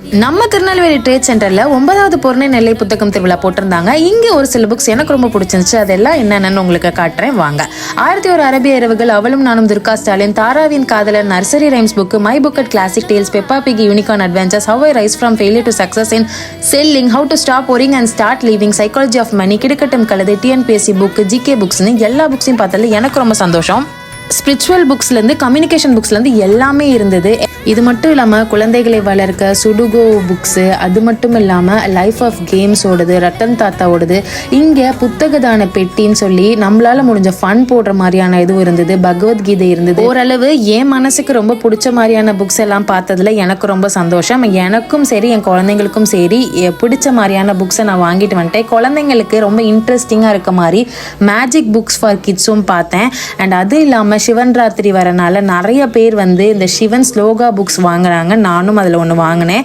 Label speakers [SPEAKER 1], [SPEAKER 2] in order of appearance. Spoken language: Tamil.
[SPEAKER 1] நம்ம திருநெல்வேலி ட்ரேட் சென்டர்ல 9வது பொருணை நெல்லை புத்தகம் திருவிழா போட்டிருந்தாங்க. இங்க ஒரு சில புக்ஸ் எனக்கு ரொம்ப பிடிச்சிருந்துச்சு. அதெல்லாம் என்னென்னு உங்களுக்கு காட்டுறேன் வாங்க. 1001 அரபிய இரவுகள், அவளும் நானும், துர்கா ஸ்டாலின், தாராவின் காதலர், nursery rhymes book, my booked classic tales, Peppa Pig unicorn adventures, how I rise from failure to success in selling, how to stop worrying and start living, psychology of money, கிடுக்கட்டும் கழுது, டிஎன்பிஎஸ்சி புக், ஜிகே புக்ஸ்னு எல்லா புக்ஸையும் பார்த்ததுல எனக்கு ரொம்ப சந்தோஷம். ஸ்பிரிச்சுவல் புக்ஸ்லேருந்து கம்யூனிகேஷன் புக்ஸ்லேருந்து எல்லாமே இருந்தது. இது மட்டும் இல்லாமல் குழந்தைகளை வளர்க்க சுடுகோ புக்ஸு, அது மட்டும் இல்லாமல் லைஃப் ஆஃப் கேம்ஸோடது, ரத்தன் தாத்தாவோடது, இங்கே புத்தகதான பெட்டின்னு சொல்லி நம்மளால் முடிஞ்ச ஃபன் போடுற மாதிரியான இதுவும் இருந்தது. பகவத்கீதை இருந்தது. ஓரளவு என் மனசுக்கு ரொம்ப பிடிச்ச மாதிரியான புக்ஸ் எல்லாம் பார்த்ததுல எனக்கு ரொம்ப சந்தோஷம். எனக்கும் சரி என் குழந்தைங்களுக்கும் சரி பிடிச்ச மாதிரியான புக்ஸை நான் வாங்கிட்டு வந்துட்டேன். குழந்தைங்களுக்கு ரொம்ப இன்ட்ரெஸ்டிங்காக இருக்க மாதிரி மேஜிக் புக்ஸ் ஃபார் கிட்ஸும் பார்த்தேன். அண்ட் அது இல்லாமல் சிவன் ராத்திரி வரனால நிறைய பேர் இந்த சிவன் ஸ்லோகா புக்ஸ் வாங்குறாங்க. நானும் அதில் ஒன்று வாங்கினேன்.